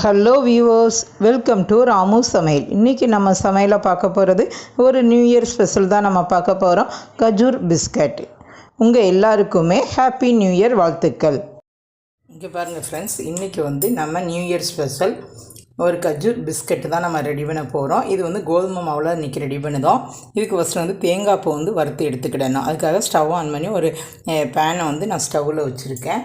Hello viewers, welcome to Ramu சமையல். இன்றைக்கி நம்ம சமையலை பார்க்க போகிறது ஒரு நியூ இயர் ஸ்பெஷல் தான் நம்ம பார்க்க போகிறோம். கஜூர் பிஸ்கட். உங்கள் எல்லாருக்குமே ஹாப்பி நியூ இயர் வாழ்த்துக்கள். இங்கே பாருங்கள் ஃப்ரெண்ட்ஸ், இன்றைக்கி நம்ம நியூ இயர் ஸ்பெஷல் ஒரு கஜூர் பிஸ்கட் தான் நம்ம ரெடி பண்ண போகிறோம். இது கோதுமை மாவில் இன்றைக்கி ரெடி பண்ணுதோம். இதுக்கு ஃபஸ்ட்டு தேங்காய் பூ வறுத்து எடுத்துக்கிடணும். அதுக்காக ஸ்டவ் ஆன் பண்ணி ஒரு பேனை நான் ஸ்டவ்வில் வச்சுருக்கேன்.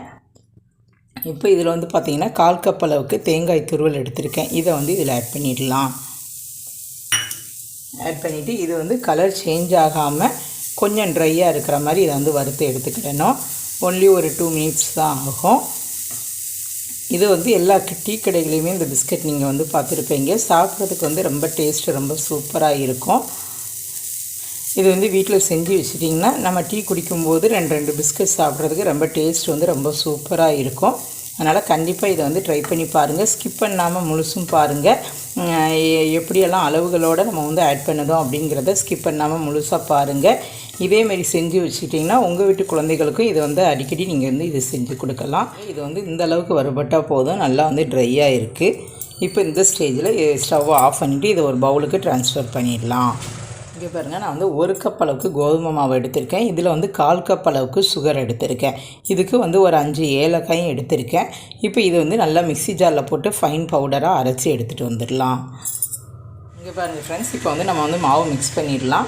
இப்போ இதில் பார்த்திங்கன்னா 1/4 கப் அளவுக்கு தேங்காய் துருவல் எடுத்திருக்கேன். இதை இதில் ஆட் பண்ணிடலாம். ஆட் பண்ணிவிட்டு இது கலர் சேஞ்ச் ஆகாமல் கொஞ்சம் ட்ரையாக இருக்கிற மாதிரி இதை வறுத்து எடுத்துக்கிடணும். ஒன்லி ஒரு 2 மினிட்ஸ் தான் ஆகும். இது எல்லா டீ கடைகளையுமே இந்த பிஸ்கட் நீங்கள் பார்த்துருப்பீங்க. சாப்பிட்றதுக்கு ரொம்ப டேஸ்ட்டு ரொம்ப சூப்பராக இருக்கும். இது வீட்டில் செஞ்சு வச்சிட்டிங்கன்னா நம்ம டீ குடிக்கும்போது 2 பிஸ்கட் சாப்பிட்றதுக்கு ரொம்ப டேஸ்ட் ரொம்ப சூப்பராக இருக்கும். அதனால் கண்டிப்பாக இதை ட்ரை பண்ணி பாருங்கள். ஸ்கிப் பண்ணாமல் முழுசும் பாருங்கள். எப்படியெல்லாம் அளவுகளோடு நம்ம ஆட் பண்ணதோம் அப்படிங்கிறத ஸ்கிப் பண்ணாமல் முழுசாக பாருங்கள். இதேமாரி செஞ்சு வச்சுட்டிங்கன்னா உங்கள் வீட்டு குழந்தைகளுக்கும் இதை அடிக்கடி நீங்கள் இது செஞ்சு கொடுக்கலாம். இது இந்த அளவுக்கு வறுபட்டால் போதும். நல்லா ட்ரையாக இருக்குது. இப்போ இந்த ஸ்டேஜில் ஸ்டவ் ஆஃப் பண்ணிவிட்டு இதை ஒரு பவுலுக்கு ட்ரான்ஸ்ஃபர் பண்ணிடலாம். இங்கே பாருங்கள், நான் 1 கப் அளவுக்கு கோதுமை மாவு எடுத்திருக்கேன். இதில் 1/4 கப் அளவுக்கு சுகர் எடுத்திருக்கேன். இதுக்கு ஒரு 5 ஏலக்காயும் எடுத்திருக்கேன். இப்போ இது நல்லா மிக்ஸி ஜாரில் போட்டு ஃபைன் பவுடராக அரைச்சி எடுத்துகிட்டு வந்துடலாம். இங்கே பாருங்கள் ஃப்ரெண்ட்ஸ், இப்போ நம்ம மாவு மிக்ஸ் பண்ணிடலாம்.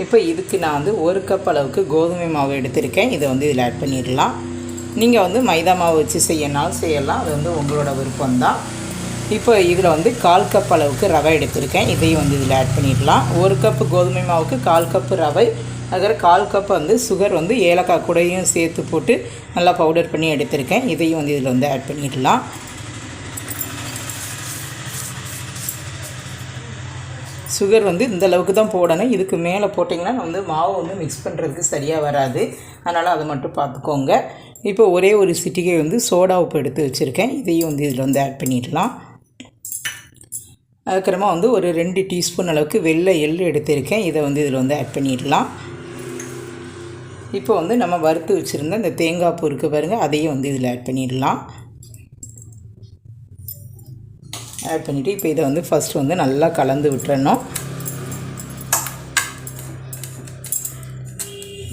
இப்போ இதுக்கு நான் 1 கப் அளவுக்கு கோதுமை மாவு எடுத்திருக்கேன். இதை இதில் ஆட் பண்ணிடலாம். நீங்கள் மைதா மாவு வச்சு செய்யனாலும் செய்யலாம். அது உங்களோட விருப்பம்தான். இப்போ இதில் 1/4 கப் அளவுக்கு ரவை எடுத்திருக்கேன். இதையும் இதில் ஆட் பண்ணிடலாம். 1 கப்பு கோதுமை மாவுக்கு 1/4 கப்பு ரவை, அதில் 1/4 கப் சுகர் ஏலக்காய் கூடையும் சேர்த்து போட்டு நல்லா பவுடர் பண்ணி எடுத்திருக்கேன். இதையும் இதில் ஆட் பண்ணிடலாம். சுகர் இந்த அளவுக்கு தான் போடணும். இதுக்கு மேலே போட்டிங்கன்னா மாவு மிக்ஸ் பண்ணுறதுக்கு சரியாக வராது. அதனால் அதை மட்டும் பார்த்துக்கோங்க. இப்போ ஒரே ஒரு சிட்டிகை சோடா உப்பு எடுத்து வச்சுருக்கேன். இதையும் இதில் ஆட் பண்ணிடலாம். அதுக்கப்புறமா ஒரு 2 டீஸ்பூன் அளவுக்கு வெள்ளை எள் எடுத்திருக்கேன். இதை இதில் ஆட் பண்ணிடலாம். இப்போ நம்ம வறுத்து வச்சுருந்த இந்த தேங்காய் பூ இருக்குது பாருங்கள், அதையும் இதில் ஆட் பண்ணிடலாம். ஆட் பண்ணிவிட்டு இப்போ இதை ஃபஸ்ட்டு நல்லா கலந்து விட்டுறணும்.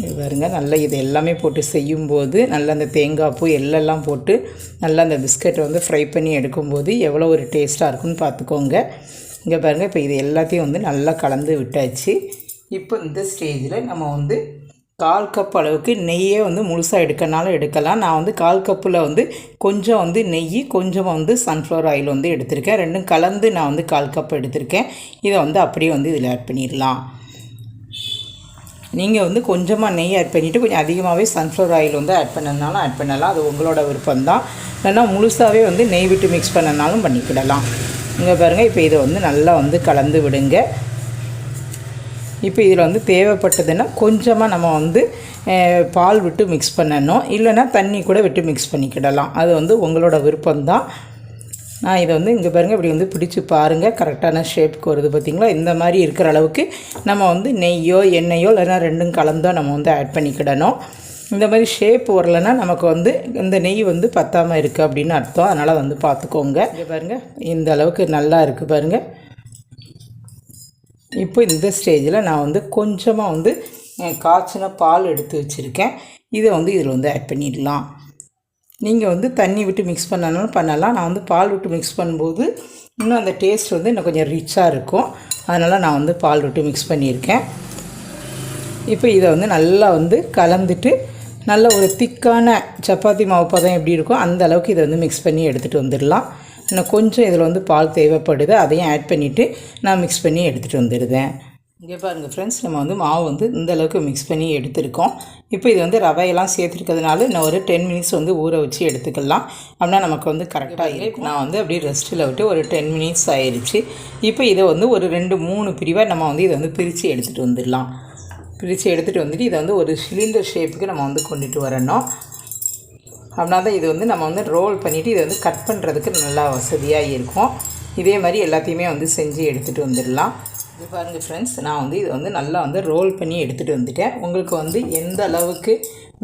இது பாருங்கள், நல்லா இது எல்லாமே போட்டு செய்யும்போது நல்லா அந்த தேங்காய் பூ எள்ளெல்லாம் போட்டு நல்லா அந்த பிஸ்கட்டை ஃப்ரை பண்ணி எடுக்கும்போது எவ்வளோ ஒரு டேஸ்ட்டாக இருக்குன்னு பார்த்துக்கோங்க. இங்கே பாருங்கள், இப்போ இது எல்லாத்தையும் நல்லா கலந்து விட்டாச்சு. இப்போ இந்த ஸ்டேஜில் நம்ம 1/4 கப் அளவுக்கு நெய்யே முழுசாக எடுக்கனாலும் எடுக்கலாம். நான் 1/4 கப்பில் கொஞ்சம் நெய், கொஞ்சம் சன்ஃப்ளவர் ஆயில் எடுத்திருக்கேன். ரெண்டும் கலந்து நான் 1/4 கப் எடுத்திருக்கேன். இதை அப்படியே இதில் ஆட் பண்ணிடலாம். நீங்கள் கொஞ்சமாக நெய் ஆட் பண்ணிவிட்டு கொஞ்சம் அதிகமாகவே சன்ஃப்ளவர் ஆயில் ஆட் பண்ணனாலும் ஆட் பண்ணலாம். அது உங்களோட விருப்பம்தான். இல்லைன்னா முழுசாகவே நெய் விட்டு மிக்ஸ் பண்ணனாலும் பண்ணிக்கிடலாம். இங்கே பாருங்கள், இப்போ இதை நல்லா கலந்து விடுங்க. இப்போ இதில் தேவைப்பட்டதுன்னா கொஞ்சமாக நம்ம பால் விட்டு மிக்ஸ் பண்ணணும். இல்லைன்னா தண்ணி கூட விட்டு மிக்ஸ் பண்ணிக்கிடலாம். அது உங்களோட விருப்பம்தான். நான் இதை இங்கே பாருங்கள், இப்படி பிடிச்சி பாருங்கள். கரெக்டான ஷேப்புக்கு வருது பார்த்திங்களா? இந்த மாதிரி இருக்கிற அளவுக்கு நம்ம நெய்யோ எண்ணெயோ இல்லைன்னா ரெண்டும் கலந்தோ நம்ம ஆட் பண்ணிக்கிடணும். இந்த மாதிரி ஷேப் வரலைன்னா நமக்கு இந்த நெய் பத்தாமல் இருக்குது அப்படின்னு அர்த்தம். அதனால் பார்த்துக்கோங்க. இங்கே பாருங்கள், இந்த அளவுக்கு நல்லா இருக்குது பாருங்கள். இப்போ இந்த ஸ்டேஜில் நான் கொஞ்சமாக காய்ச்சின பால் எடுத்து வச்சுருக்கேன். இதை இதில் ஆட் பண்ணிடலாம். நீங்கள் தண்ணி விட்டு மிக்ஸ் பண்ணனாலும் பண்ணலாம். நான் பால் விட்டு மிக்ஸ் பண்ணும்போது இன்னும் அந்த டேஸ்ட் இன்னும் கொஞ்சம் ரிச்சாக இருக்கும். அதனால் நான் பால் விட்டு மிக்ஸ் பண்ணியிருக்கேன். இப்போ இதை நல்லா கலந்துட்டு நல்ல ஒரு திக்கான சப்பாத்தி மாவு பதம் எப்படி இருக்கும் அந்த அளவுக்கு இதை மிக்ஸ் பண்ணி எடுத்துகிட்டு வந்துடலாம். இன்னும் கொஞ்சம் இதில் பால் தேவைப்படுது, அதையும் ஆட் பண்ணிவிட்டு நான் மிக்ஸ் பண்ணி எடுத்துகிட்டு வந்துடுவேன். இங்கே பாருங்கள் ஃப்ரெண்ட்ஸ், நம்ம மாவு இந்த அளவுக்கு மிக்ஸ் பண்ணி எடுத்துருக்கோம். இப்போ இது ரவையெல்லாம் சேர்த்துருக்கிறதுனால இன்னும் ஒரு 10 மினிட்ஸ் ஊற வச்சு எடுத்துக்கலாம். அப்படின்னா நமக்கு கரெக்டாக இருக்கும். நான் அப்படியே ரெஸ்ட்டில் விட்டு ஒரு 10 மினிட்ஸ் ஆயிடுச்சு. இப்போ இதை ஒரு 2-3 பிரிவாக நம்ம இதை பிரித்து எடுத்துகிட்டு வந்துடலாம். பிரித்து எடுத்துகிட்டு வந்துட்டு இதை ஒரு சிலிண்டர் ஷேப்புக்கு நம்ம கொண்டுட்டு வரணும். அப்படின்னா தான் இது நம்ம ரோல் பண்ணிவிட்டு இதை கட் பண்ணுறதுக்கு நல்லா வசதியாக இருக்கும். இதே மாதிரி எல்லாத்தையுமே செஞ்சு எடுத்துகிட்டு வந்துடலாம். இது பாருங்கள் ஃப்ரெண்ட்ஸ், நான் இதை நல்லா ரோல் பண்ணி எடுத்துகிட்டு வந்துட்டேன். உங்களுக்கு எந்த அளவுக்கு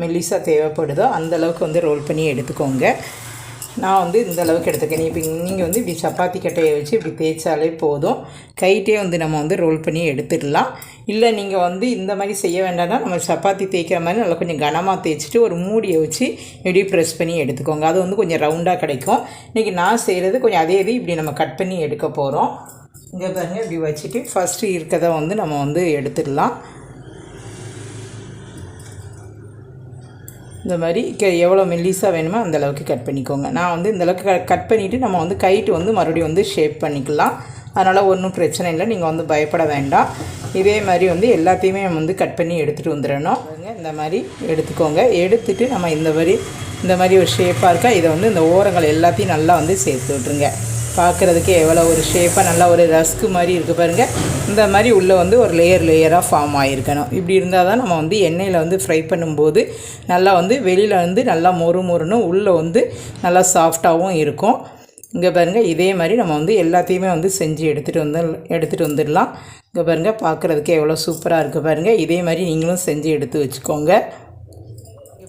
மெல்லிசாக தேவைப்படுதோ அந்த அளவுக்கு ரோல் பண்ணி எடுத்துக்கோங்க. நான் வந்து இந்த அளவுக்கு எடுத்துக்கேன். இப்போ நீங்கள் வந்து இப்படி சப்பாத்தி கட்டையை வச்சு இப்படி தேய்ச்சாலே போதும். கைட்டே வந்து நம்ம வந்து ரோல் பண்ணி எடுத்துடலாம். இல்லை நீங்கள் வந்து இந்த மாதிரி செய்ய வேண்டாம்னா நம்ம சப்பாத்தி தேய்க்கிற மாதிரி நல்லா கொஞ்சம் கனமாக தேய்ச்சிட்டு ஒரு மூடியை வச்சு இப்படி ப்ரெஸ் பண்ணி எடுத்துக்கோங்க. அது வந்து கொஞ்சம் ரவுண்டாக கிடைக்கும். இன்றைக்கி நான் செய்கிறது கொஞ்சம் அதே இப்படி நம்ம கட் பண்ணி எடுக்க போகிறோம். இங்கே பாருங்கள் இப்படி வச்சுட்டு ஃபஸ்ட்டு இருக்கதை வந்து நம்ம வந்து எடுத்துடலாம். இந்த மாதிரி எவ்வளோ மெல்லிஸாக வேணுமோ அந்தளவுக்கு கட் பண்ணிக்கோங்க. நான் வந்து இந்தளவுக்கு கட் பண்ணிவிட்டு நம்ம வந்து கைட்டு வந்து மறுபடியும் வந்து ஷேப் பண்ணிக்கலாம். அதனால் ஒன்றும் பிரச்சனை இல்லை, நீங்கள் வந்து பயப்பட வேண்டாம். இதே மாதிரி வந்து எல்லாத்தையுமே நம்ம வந்து கட் பண்ணி எடுத்துகிட்டு வந்துடணும். இந்த மாதிரி எடுத்துக்கோங்க. எடுத்துகிட்டு நம்ம இந்த மாதிரி ஒரு ஷேப்பாக இருக்கா, இதை வந்து இந்த ஓரங்கள் எல்லாத்தையும் நல்லா வந்து சேர்த்து விட்ருங்க. பார்க்குறதுக்கு எவ்வளோ ஒரு ஷேப்பாக நல்லா ஒரு ரஸ்க்கு மாதிரி இருக்குது பாருங்கள். இந்த மாதிரி உள்ளே வந்து ஒரு லேயராக ஃபார்ம் ஆகிருக்கணும். இப்படி இருந்தால் தான் நம்ம வந்து எண்ணெயில் வந்து ஃப்ரை பண்ணும்போது நல்லா வந்து வெளியில் வந்து நல்லா மொறுன்னு உள்ளே வந்து நல்லா சாஃப்டாகவும் இருக்கும். இங்கே பாருங்கள் இதே மாதிரி நம்ம வந்து எல்லாத்தையுமே வந்து செஞ்சு எடுத்துகிட்டு வந்துடலாம். இங்கே பாருங்கள் பார்க்குறதுக்கு எவ்வளோ சூப்பராக இருக்குது பாருங்கள். இதே மாதிரி நீங்களும் செஞ்சு எடுத்து வச்சுக்கோங்க.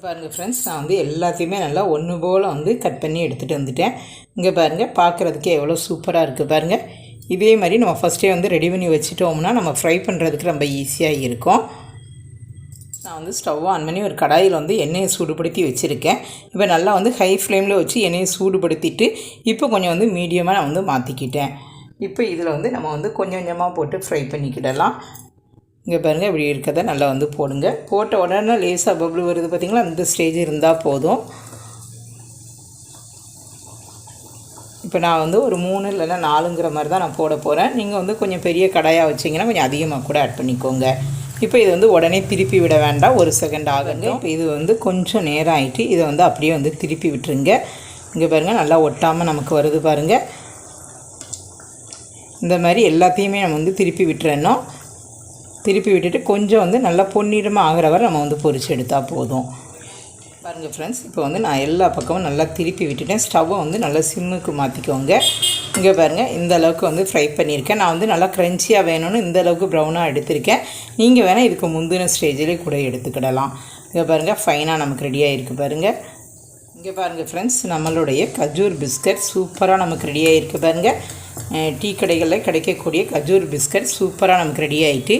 பாருங்கள் ஃப்ரெண்ட்ஸ், நான் வந்து எல்லாத்தையுமே நல்லா ஒன்று போல் வந்து கட் பண்ணி எடுத்துகிட்டு வந்துட்டேன். இங்கே பாருங்கள் பார்க்குறதுக்கே எவ்வளோ சூப்பராக இருக்குது பாருங்கள். இதே மாதிரி நம்ம ஃபஸ்ட்டே வந்து ரெடி பண்ணி வச்சுட்டோம்னா நம்ம ஃப்ரை பண்ணுறதுக்கு ரொம்ப ஈஸியாக இருக்கும். நான் வந்து ஸ்டவ்வை ஆன் பண்ணி ஒரு கடாயில் வந்து எண்ணெயை சூடுபடுத்தி வச்சுருக்கேன். இப்போ நல்லா வந்து ஹை ஃப்ளேமில் வச்சு எண்ணெயை சூடுபடுத்திட்டு இப்போ கொஞ்சம் வந்து மீடியமாக நான் வந்து மாற்றிக்கிட்டேன். இப்போ இதில் வந்து நம்ம வந்து கொஞ்சம் கொஞ்சமாக போட்டு ஃப்ரை பண்ணிக்கிடலாம். இங்கே பாருங்கள் இப்படி இருக்கிறத நல்லா வந்து போடுங்க. போட்ட உடனே லேசாக பபுள் வருது பார்த்திங்களா, அந்த ஸ்டேஜ் இருந்தால் போதும். இப்போ நான் வந்து ஒரு 3 இல்லைன்னா 4ங்கிற மாதிரி தான் நான் போட போகிறேன். நீங்கள் வந்து கொஞ்சம் பெரிய கடாயாக வச்சிங்கன்னா கொஞ்சம் அதிகமாக கூட ஆட் பண்ணிக்கோங்க. இப்போ இது வந்து உடனே திருப்பி விட வேண்டாம், 1 செகண்ட் ஆகுங்க. இப்போ இது வந்து கொஞ்சம் நேரம் ஆகிட்டு இதை வந்து அப்படியே வந்து திருப்பி விட்டுருங்க. இங்கே பாருங்கள் நல்லா ஒட்டாமல் நமக்கு வருது பாருங்கள். இந்த மாதிரி எல்லாத்தையுமே நம்ம வந்து திருப்பி விட்டுறணும். திருப்பி விட்டுட்டு கொஞ்சம் வந்து நல்லா பொன்னிறமாக ஆகிற வரை நம்ம வந்து பொரிச்சு எடுத்தால் போதும். பாருங்கள் ஃப்ரெண்ட்ஸ், இப்போ வந்து நான் எல்லா பக்கமும் நல்லா திருப்பி விட்டுட்டேன். ஸ்டவ்வை வந்து நல்லா சிம்முக்கு மாற்றிக்கோங்க. இங்கே பாருங்கள் இந்த அளவுக்கு வந்து ஃப்ரை பண்ணியிருக்கேன். நான் வந்து நல்லா க்ரன்ச்சியாக வேணும்னு இந்த அளவுக்கு ப்ரௌனாக எடுத்திருக்கேன். நீங்கள் வேணால் இதுக்கு முந்தின ஸ்டேஜிலே கூட எடுத்துக்கிடலாம். இங்கே பாருங்கள் ஃபைனாக நமக்கு ரெடியாக இருக்குது பாருங்கள். இங்கே பாருங்கள் ஃப்ரெண்ட்ஸ், நம்மளுடைய கஜூர் பிஸ்கட் சூப்பராக நமக்கு ரெடியாக இருக்குது பாருங்கள். டீ கடைகளில் கிடைக்கக்கூடிய கஜூர் பிஸ்கட் சூப்பராக நமக்கு ரெடி ஆகிட்டு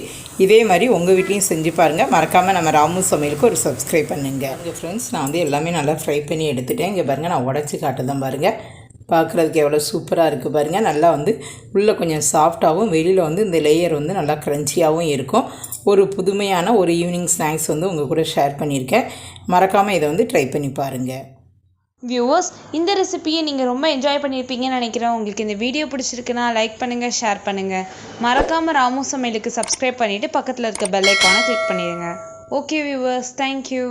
இதே மாதிரி உங்கள் வீட்லேயும் செஞ்சு பாருங்கள். மறக்காமல் நம்ம ராமு சமையலுக்கு ஒரு சப்ஸ்கிரைப் பண்ணுங்கள். இங்கே ஃப்ரெண்ட்ஸ், நான் வந்து எல்லாமே நல்லா ஃப்ரை பண்ணி எடுத்துட்டேன். இங்கே பாருங்கள் நான் உடச்சி காட்டுதான் பாருங்கள். பார்க்குறதுக்கு எவ்வளோ சூப்பராக இருக்குது பாருங்கள். நல்லா வந்து உள்ளே கொஞ்சம் சாஃப்டாகவும் வெளியில் வந்து இந்த லேயர் வந்து நல்லா க்ரன்ச்சியாகவும் இருக்கும். ஒரு புதுமையான ஒரு ஈவினிங் ஸ்நாக்ஸ் வந்து உங்கள் கூட ஷேர் பண்ணியிருக்கேன். மறக்காமல் இதை வந்து ட்ரை பண்ணி பாருங்கள். வியூவர்ஸ், இந்த ரெசிபியை நீங்கள் ரொம்ப என்ஜாய் பண்ணியிருப்பீங்கன்னு நினைக்கிறேன். உங்களுக்கு இந்த வீடியோ பிடிச்சிருக்குன்னா லைக் பண்ணுங்கள், ஷேர் பண்ணுங்கள். மறக்காமல் ராமு சமையலுக்கு சப்ஸ்கிரைப் பண்ணிவிட்டு பக்கத்தில் இருக்க பெல் ஐக்கானை கிளிக் பண்ணிடுங்க. Okay viewers, thank you.